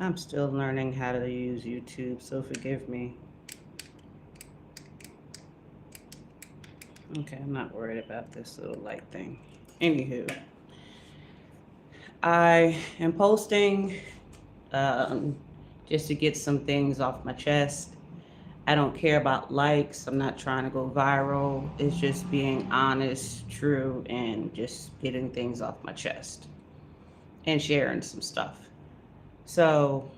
I'm still learning how to use YouTube, so forgive me. Okay, I'm not worried about this little light thing. Anywho, I am posting um, just to get some things off my chest. I don't care about likes. I'm not trying to go viral. It's just being honest, true, and just getting things off my chest and sharing some stuff. So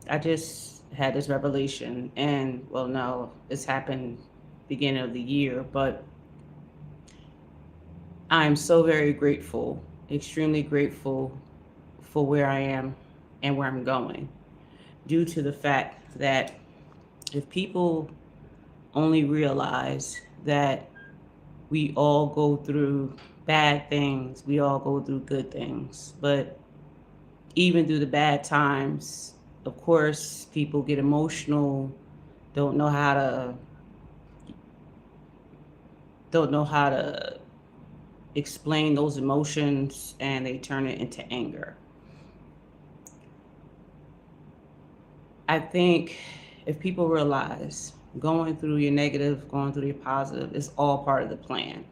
I just had this revelation, and well, no, it's happened beginning of the year, but I'm so very grateful, extremely grateful for where I am and where I'm going, due to the fact that if people only realize that we all go through bad things, we all go through good things, but even through the bad times, of course, people get emotional, don't know how to don't know how to explain those emotions, and they turn it into anger. I think if people realize going through your negative, going through your positive is all part of the plan.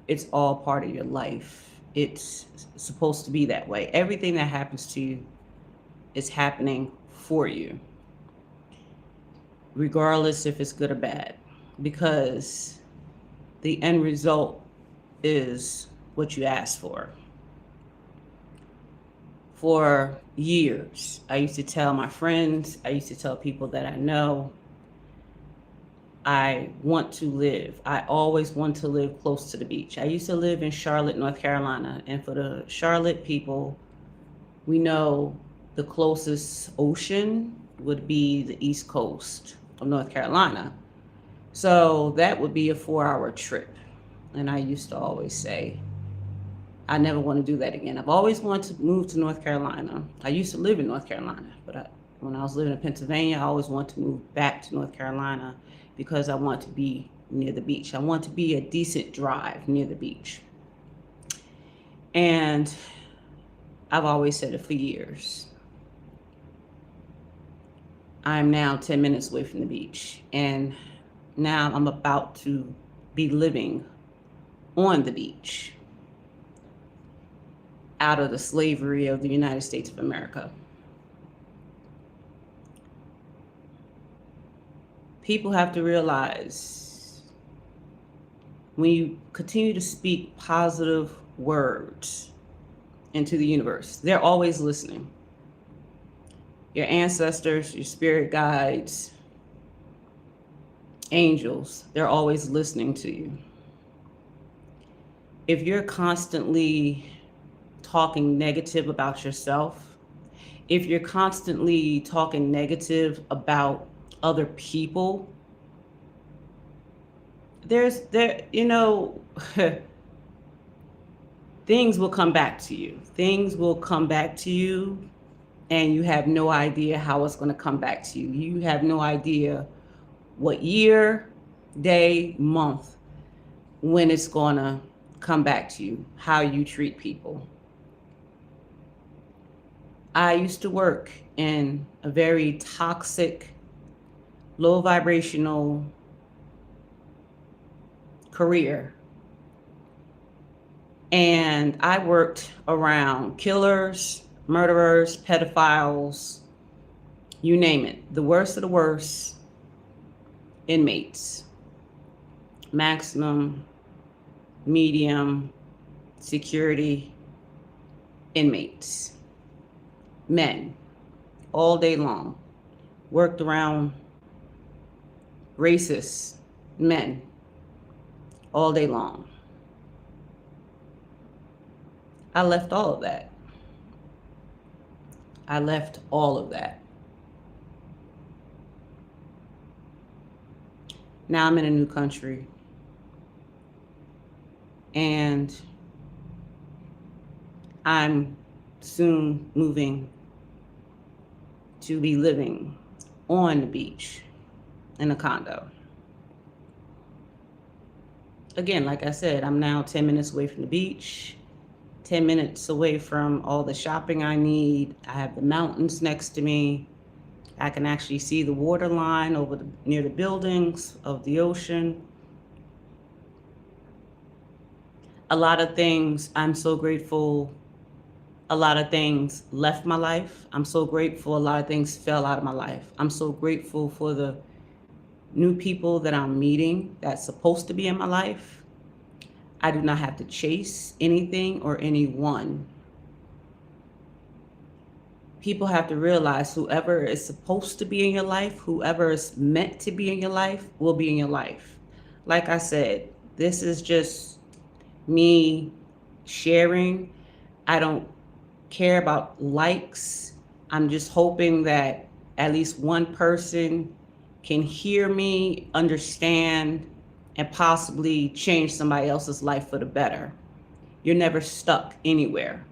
It's all part of your life. It's supposed to be that way. Everything that happens to you is happening for you, regardless if it's good or bad, because the end result is what you asked for. For years, I used to tell my friends, I used to tell people that I know, I want to live. I always want to live close to the beach. I used to live in Charlotte, North Carolina. And for the Charlotte people, we know the closest ocean would be the East Coast of North Carolina. So that would be a 4 hour trip. And I used to always say, I never want to do that again. I've always wanted to move to North Carolina. I used to live in North Carolina, but when I was living in Pennsylvania, I always wanted to move back to North Carolina because I want to be near the beach. I want to be a decent drive near the beach. And I've always said it for years. I'm now 10 minutes away from the beach. And now I'm about to be living on the beach, out of the slavery of the United States of America. People have to realize when you continue to speak positive words into the universe, they're always listening. Your ancestors, your spirit guides, angels, they're always listening to you. If you're constantly talking negative about yourself, if you're constantly talking negative about other people, things will come back to you. Things will come back to you, and you have no idea how it's going to come back to you. You have no idea what year, day, month, when it's going to come back to you, how you treat people. I used to work in a very toxic, low vibrational career. And I worked around killers, murderers, pedophiles, you name it. The worst of the worst inmates. Maximum, medium, security inmates. Men, all day long. Worked around racist men all day long. I left all of that. I left all of that. Now I'm in a new country, and I'm soon moving to be living on the beach in a condo. Again, like I said, I'm now 10 minutes away from the beach. 10 minutes away from all the shopping I need. I have the mountains next to me. I can actually see the water line near the buildings of the ocean. A lot of things I'm so grateful. A lot of things left my life. I'm so grateful a lot of things fell out of my life. I'm so grateful for the new people that I'm meeting that's supposed to be in my life. I do not have to chase anything or anyone. People have to realize whoever is supposed to be in your life, whoever is meant to be in your life, will be in your life. Like I said, this is just me sharing. I don't care about likes. I'm just hoping that at least one person can hear me, understand, and possibly change somebody else's life for the better. You're never stuck anywhere.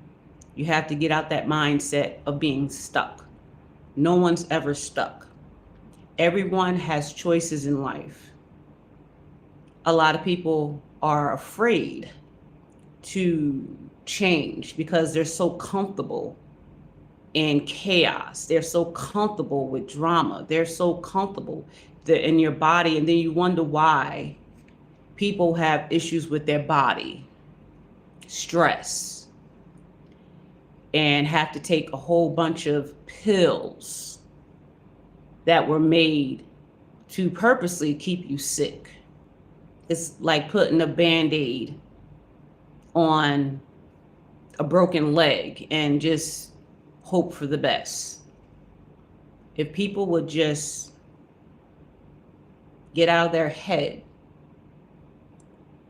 You have to get out that mindset of being stuck. No one's ever stuck. Everyone has choices in life. A lot of people are afraid to change because they're so comfortable in chaos. They're so comfortable with drama. They're so comfortable in your body. And then you wonder why people have issues with their body, stress, and have to take a whole bunch of pills that were made to purposely keep you sick. It's like putting a Band-Aid on a broken leg and just hope for the best. If people would just get out of their head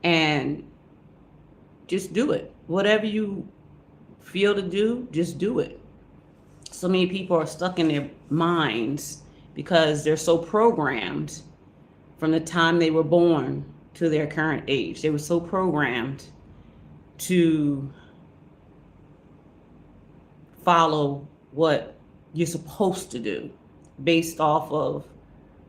and just do it. Whatever you feel to do, just do it. So many people are stuck in their minds because they're so programmed from the time they were born to their current age. They were so programmed to follow what you're supposed to do based off of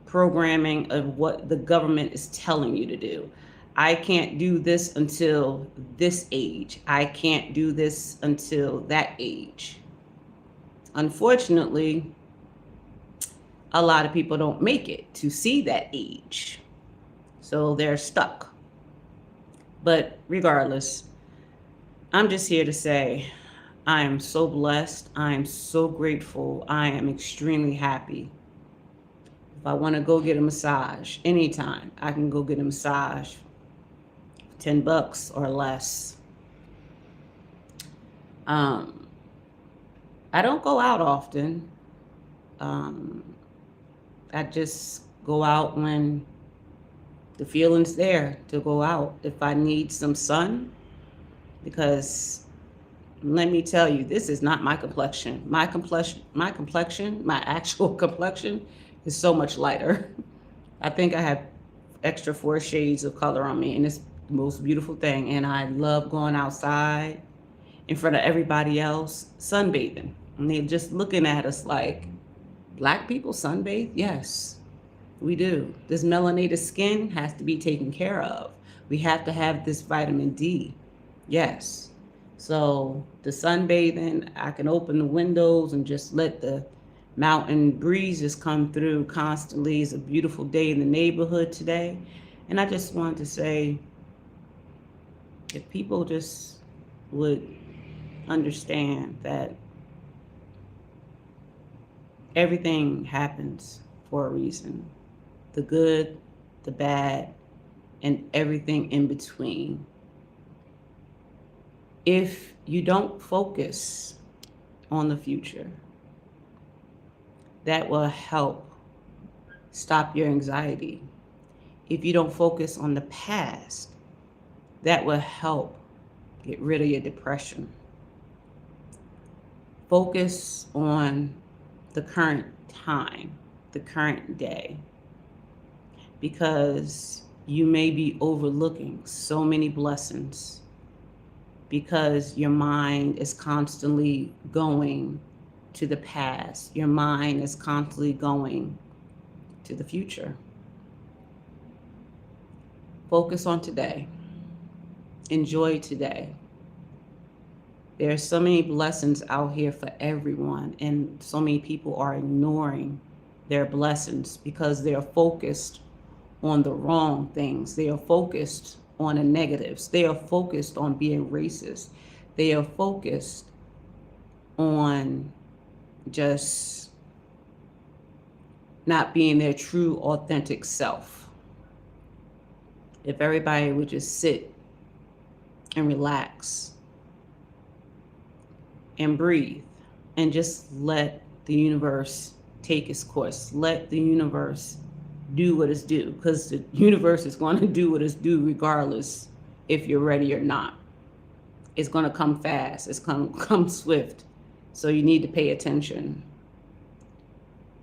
programming of what the government is telling you to do. I can't do this until this age. I can't do this until that age. Unfortunately, a lot of people don't make it to see that age. So they're stuck. But regardless, I'm just here to say I am so blessed. I am so grateful. I am extremely happy. If I want to go get a massage anytime, I can go get a massage. $10 or less. I don't go out often. I just go out when the feeling's there to go out. If I need some sun, because let me tell you, this is not my complexion. My actual complexion is so much lighter. I think I have extra 4 shades of color on me, and it's the most beautiful thing. And I love going outside in front of everybody else, sunbathing. And they're just looking at us like, Black people sunbathe? Yes, we do. This melanated skin has to be taken care of. We have to have this vitamin D. Yes. So the sunbathing, I can open the windows and just let the mountain breezes come through constantly. It's a beautiful day in the neighborhood today. And I just wanted to say, if people just would understand that everything happens for a reason, the good, the bad, and everything in between. If you don't focus on the future, that will help stop your anxiety. If you don't focus on the past, that will help get rid of your depression. Focus on the current time, the current day, because you may be overlooking so many blessings because your mind is constantly going to the past. Your mind is constantly going to the future. Focus on today. Enjoy today. There's so many blessings out here for everyone, and so many people are ignoring their blessings because they're focused on the wrong things. They are focused on the negatives. They are focused on being racist. They are focused on just not being their true, authentic self. If everybody would just sit and relax and breathe and just let the universe take its course, let the universe do what it's due, because the universe is going to do what it's due regardless if you're ready or not. It's going to come fast, it's going to come swift, so you need to pay attention.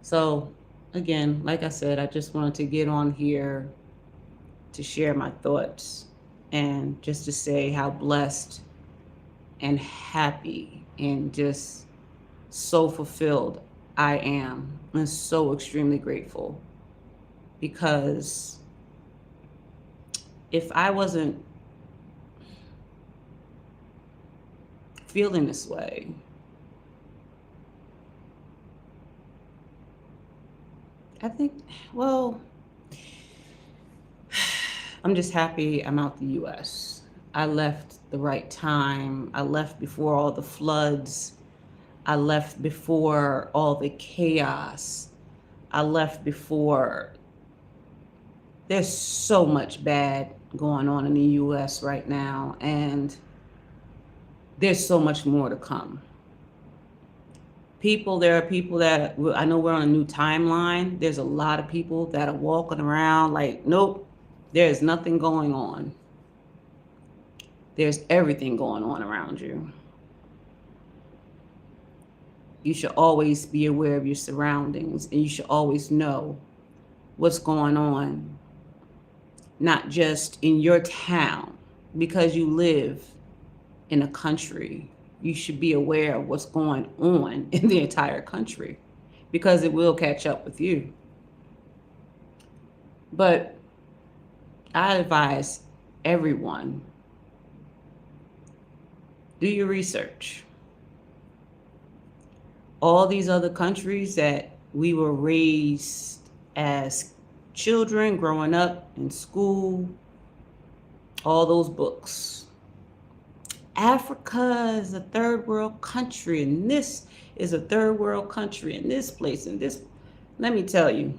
So again, like I said, I just wanted to get on here to share my thoughts and just to say how blessed and happy and just so fulfilled I am, and so extremely grateful. Because if I wasn't feeling this way, I think, well, I'm just happy I'm out the US. I left the right time. I left before all the floods. I left before all the chaos. I left before. There's so much bad going on in the US right now, and there's so much more to come. There are people that, I know we're on a new timeline. There's a lot of people that are walking around like, nope, there's nothing going on. There's everything going on around you. You should always be aware of your surroundings, and you should always know what's going on, not just in your town, because you live in a country. You should be aware of what's going on in the entire country, because it will catch up with you. But I advise everyone, do your research. All these other countries that we were raised as children growing up in school, all those books. Africa is a third world country, and this is a third world country, and this place, and this. Let me tell you,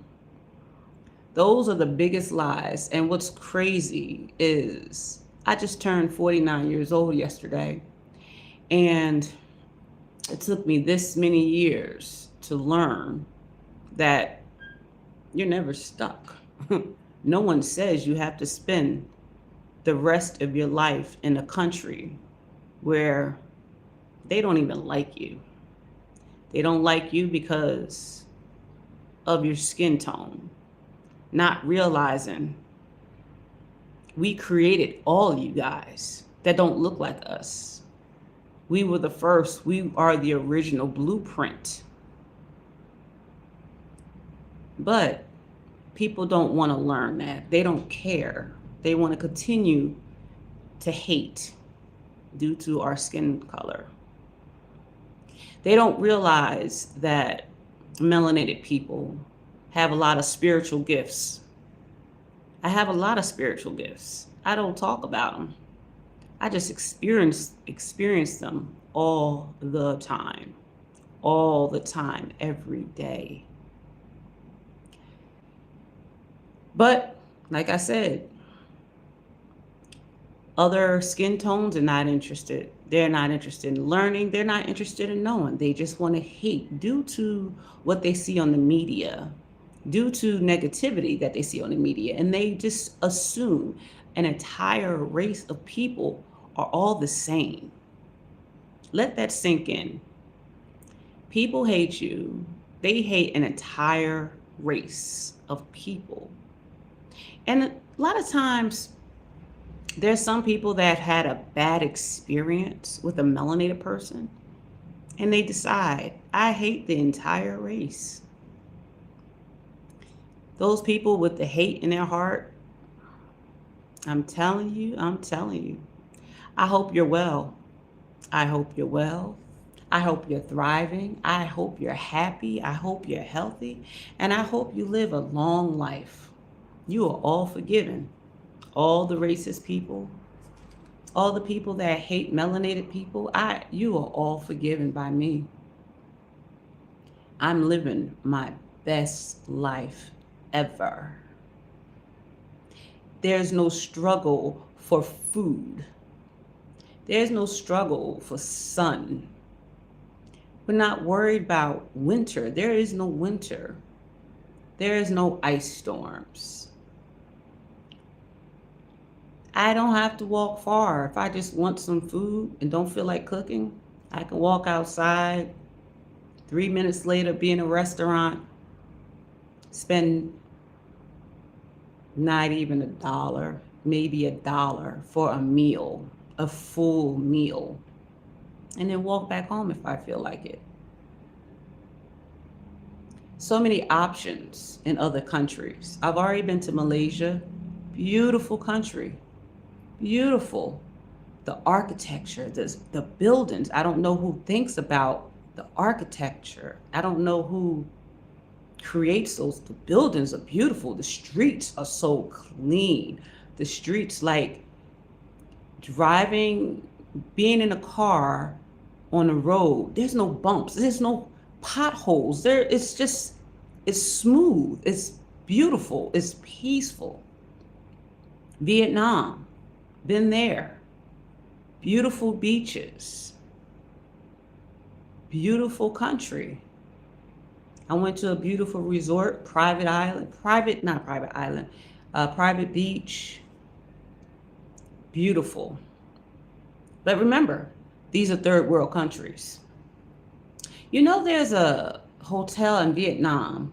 those are the biggest lies. And what's crazy is I just turned 49 years old yesterday, and it took me this many years to learn that you're never stuck. No one says you have to spend the rest of your life in a country where they don't even like you. They don't like you because of your skin tone, not realizing we created all you guys that don't look like us. We were the first. We are the original blueprint. But people don't want to learn that. They don't care. They want to continue to hate due to our skin color. They don't realize that melanated people have a lot of spiritual gifts. I have a lot of spiritual gifts. I don't talk about them. I just experience them all the time, every day. But like I said, other skin tones are not interested. They're not interested in learning. They're not interested in knowing. They just want to hate due to what they see on the media, due to negativity that they see on the media. And they just assume an entire race of people are all the same. Let that sink in. People hate you. They hate an entire race of people. And a lot of times, there's some people that had a bad experience with a melanated person, and they decide, I hate the entire race. Those people with the hate in their heart, I'm telling you, I hope you're well. I hope you're well. I hope you're thriving. I hope you're happy. I hope you're healthy. And I hope you live a long life. You are all forgiven. All the racist people, all the people that hate melanated people, you are all forgiven by me. I'm living my best life ever. There's no struggle for food. There's no struggle for sun. We're not worried about winter. There is no winter. There is no ice storms. I don't have to walk far. If I just want some food and don't feel like cooking, I can walk outside. 3 minutes later, be in a restaurant, spend not even $1, maybe $1 for a meal, a full meal, and then walk back home if I feel like it. So many options in other countries. I've already been to Malaysia. Beautiful country. Beautiful. The architecture, the buildings. I don't know who thinks about the architecture. I don't know who creates those. The buildings are beautiful. The streets are so clean. The streets, like driving, being in a car on the road, there's no bumps, there's no potholes. It's smooth, it's beautiful, it's peaceful. Vietnam, been there. Beautiful beaches, beautiful country. I went to a beautiful resort, private island, private beach, beautiful. But remember, these are third world countries. You know, there's a hotel in Vietnam.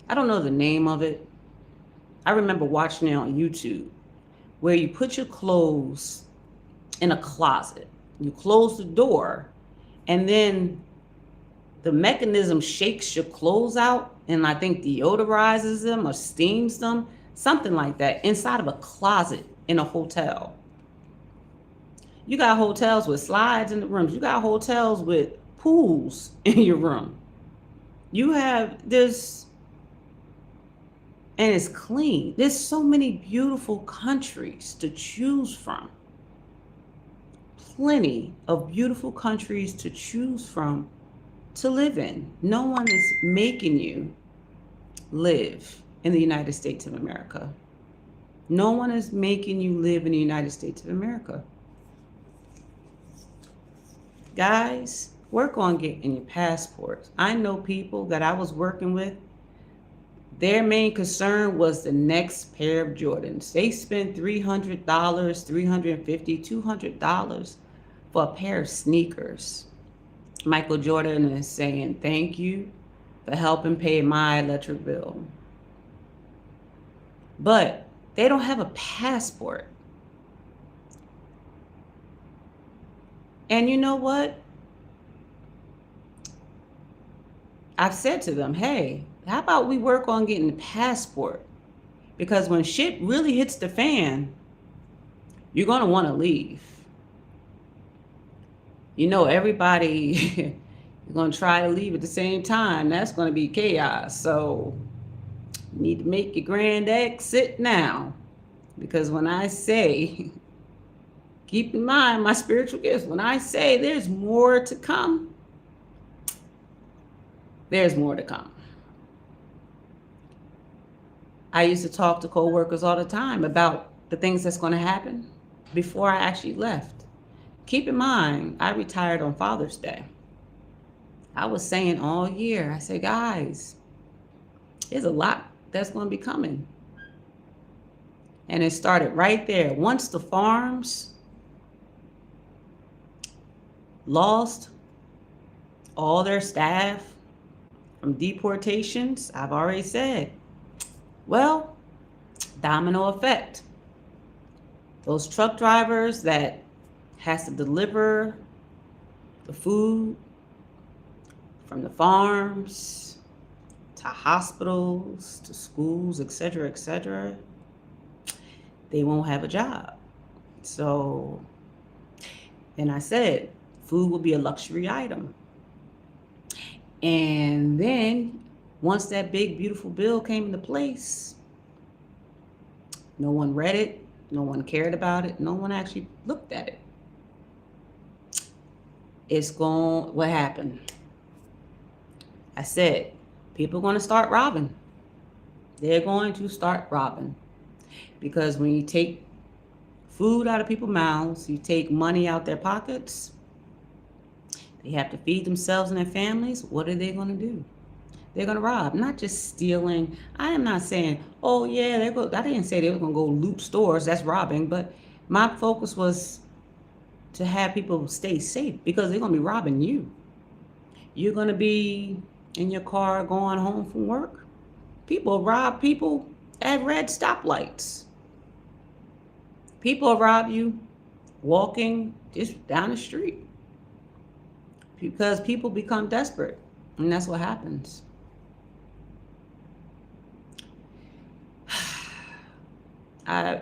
I don't know the name of it. I remember watching it on YouTube, where you put your clothes in a closet. You close the door, and then the mechanism shakes your clothes out, and I think deodorizes them or steams them, something like that, inside of a closet in a hotel. You got hotels with slides in the rooms. You got hotels with pools in your room. You have this, and it's clean. There's so many beautiful countries to choose from. Plenty of beautiful countries to choose from to live in. No one is making you live in the United States of America. No one is making you live in the United States of America. Guys, work on getting your passports. I know people that I was working with, their main concern was the next pair of Jordans. They spent $300, $350, $200 for a pair of sneakers. Michael Jordan is saying thank you for helping pay my electric bill. But they don't have a passport. And you know what? I've said to them, hey, how about we work on getting a passport? Because when shit really hits the fan, you're going to want to leave. You know, everybody is going to try to leave at the same time. That's going to be chaos. So you need to make your grand exit now. Because when I say, keep in mind my spiritual gifts, when I say there's more to come, there's more to come. I used to talk to coworkers all the time about the things that's going to happen before I actually left. Keep in mind, I retired on Father's Day. I was saying all year, I said, guys, there's a lot that's going to be coming. And it started right there. Once the farms lost all their staff from deportations, I've already said, well, domino effect. Those truck drivers that has to deliver the food from the farms to hospitals to schools, etc., they won't have a job. So, and I said, Food will be a luxury item. And then once that big, beautiful bill came into place, no one read it, no one cared about it, no one actually looked at it. What happened? I said, people are going to start robbing. They're going to start robbing. Because when you take food out of people's mouths, you take money out their pockets, they have to feed themselves and their families. What are they going to do? They're going to rob, not just stealing. I am not saying, oh yeah, I didn't say they were going to go loot stores. That's robbing. But my focus was to have people stay safe because they're going to be robbing you. You're going to be in your car going home from work. People rob people at red stoplights. People rob you walking just down the street because people become desperate, and that's what happens. I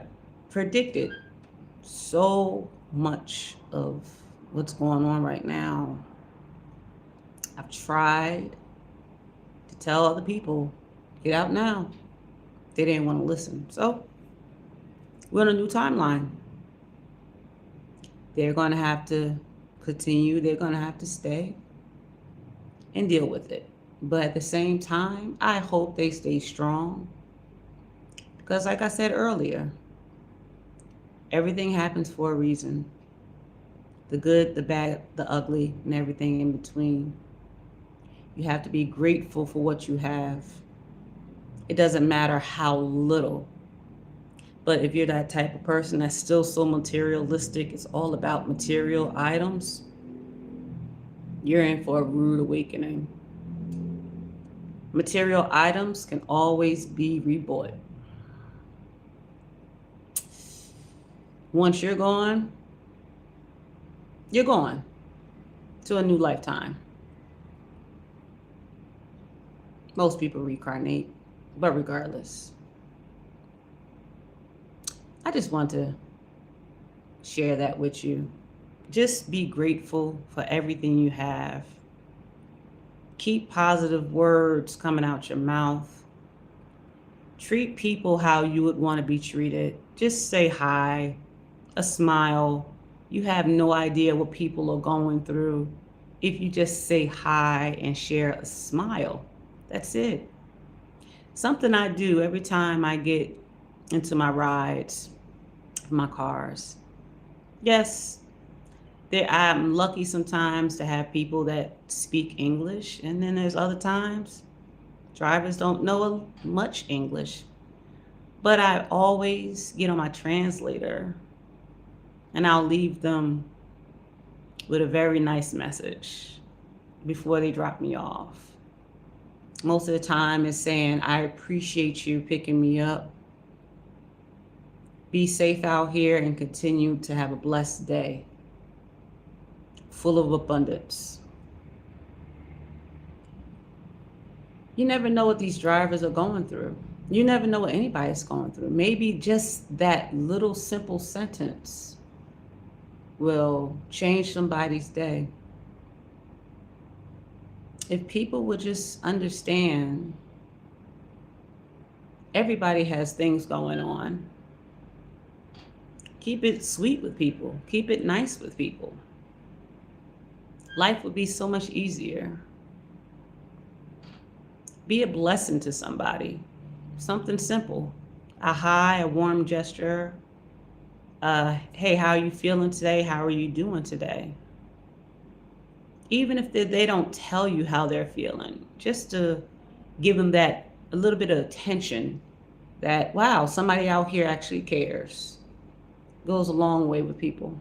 predicted so much of what's going on right now. I've tried to tell other people, get out now. They didn't want to listen. So we're on a new timeline. They're going to have to continue. They're going to have to stay and deal with it. But at the same time, I hope they stay strong. Because like I said earlier, everything happens for a reason. The good, the bad, the ugly, and everything in between. You have to be grateful for what you have. It doesn't matter how little. But if you're that type of person that's still so materialistic, it's all about material items, you're in for a rude awakening. Material items can always be rebought. Once you're gone to a new lifetime. Most people reincarnate, but regardless. I just want to share that with you. Just be grateful for everything you have. Keep positive words coming out your mouth. Treat people how you would want to be treated. Just say hi, a smile. You have no idea what people are going through. If you just say hi and share a smile, that's it. Something I do every time I get into my rides, my cars. Yes, I'm lucky sometimes to have people that speak English, and then there's other times drivers don't know much English. But I always get on my translator and I'll leave them with a very nice message before they drop me off. Most of the time it's saying, I appreciate you picking me up. Be safe out here and continue to have a blessed day, full of abundance. You never know what these drivers are going through. You never know what anybody's going through. Maybe just that little simple sentence will change somebody's day. If people would just understand, everybody has things going on. Keep it sweet with people. Keep it nice with people. Life would be so much easier. Be a blessing to somebody. Something simple. A hi, a warm gesture. Hey, how are you feeling today? How are you doing today? Even if they don't tell you how they're feeling, just to give them that a little bit of attention that, wow, somebody out here actually cares. Goes a long way with people.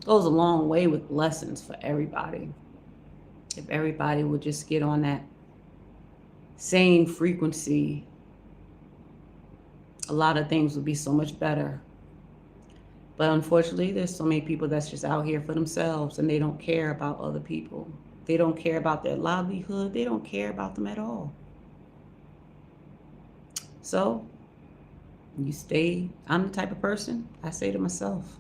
Goes a long way with blessings for everybody. If everybody would just get on that same frequency, a lot of things would be so much better. But unfortunately, there's so many people that's just out here for themselves and they don't care about other people. They don't care about their livelihood. They don't care about them at all. So I'm the type of person, I say to myself,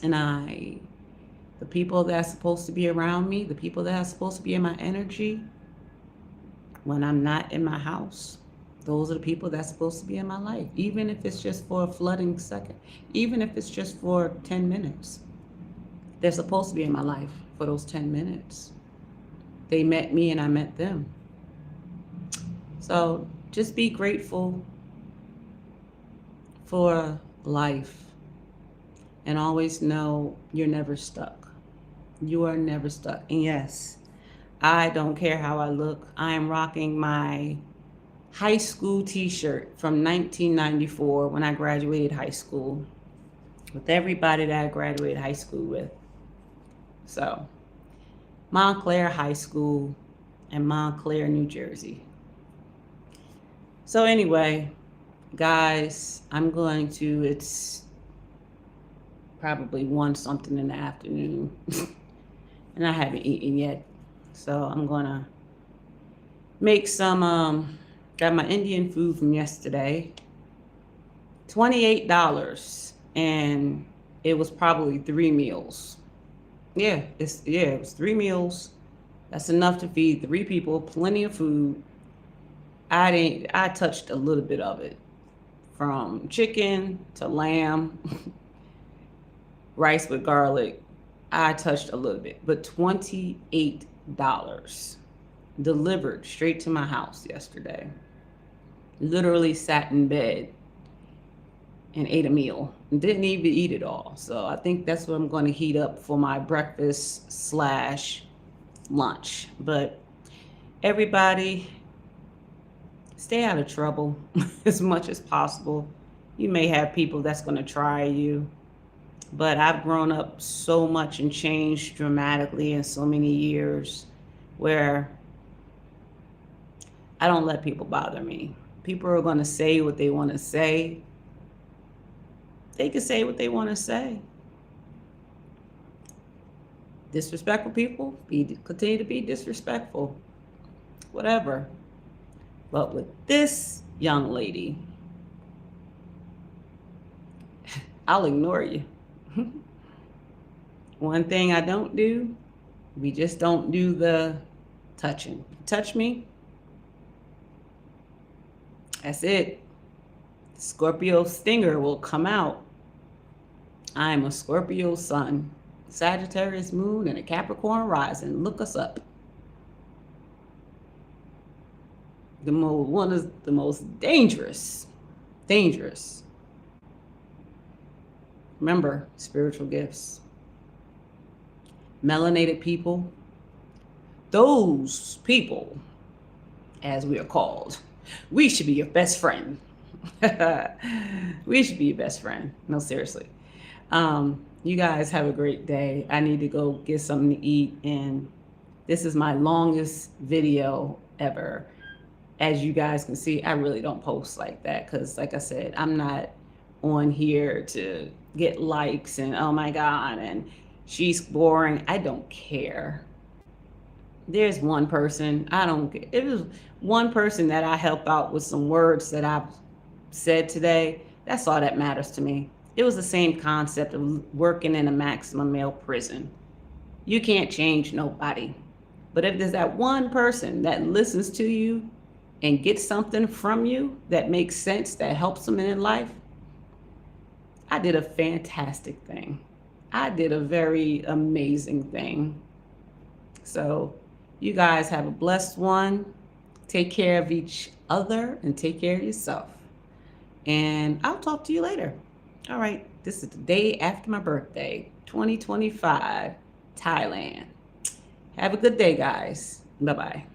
And the people that are supposed to be around me, the people that are supposed to be in my energy, when I'm not in my house, those are the people that's supposed to be in my life, even if it's just for a flooding second, even if it's just for 10 minutes. They're supposed to be in my life for those 10 minutes. They met me and I met them. So just be grateful for life and always know you're never stuck. You are never stuck. And yes, I don't care how I look. I am rocking my high school t-shirt from 1994 when I graduated high school with everybody that I graduated high school with. So, Montclair High School in Montclair, New Jersey. So anyway, guys, it's probably 1 something in the afternoon and I haven't eaten yet. So I'm gonna make some, got my Indian food from yesterday, $28, and it was probably 3 meals. Yeah, it was 3 meals. That's enough to feed 3 people, plenty of food. I touched a little bit of it, from chicken to lamb, rice with garlic. I touched a little bit, but $28 delivered straight to my house yesterday. Literally sat in bed and ate a meal and didn't even eat it all. So I think that's what I'm going to heat up for my breakfast/lunch. But everybody, stay out of trouble as much as possible. You may have people that's going to try you, but I've grown up so much and changed dramatically in so many years where I don't let people bother me. People are going to say what they want to say. They can say what they want to say. Disrespectful people, continue to be disrespectful. Whatever. But with this young lady, I'll ignore you. One thing I don't do, we just don't do the touching. Touch me, that's it. Scorpio stinger will come out. I'm a Scorpio sun, Sagittarius moon, and a Capricorn rising. Look us up. One of the most dangerous. Remember, spiritual gifts. Melanated people, those people, as we are called, we should be your best friend. We should be your best friend. No, seriously. You guys have a great day. I need to go get something to eat, and this is my longest video ever. As you guys can see, I really don't post like that because, like I said, I'm not on here to get likes and oh my God, and she's boring. I don't care. There's one person, I don't care. It was one person that I help out with some words that I've said today. That's all that matters to me. It was the same concept of working in a maximum male prison. You can't change nobody. But if there's that one person that listens to you and gets something from you that makes sense, that helps them in life, I did a fantastic thing. I did a very amazing thing. So you guys have a blessed one. Take care of each other and take care of yourself. And I'll talk to you later. All right, this is the day after my birthday, 2025, Thailand. Have a good day, guys. Bye-bye.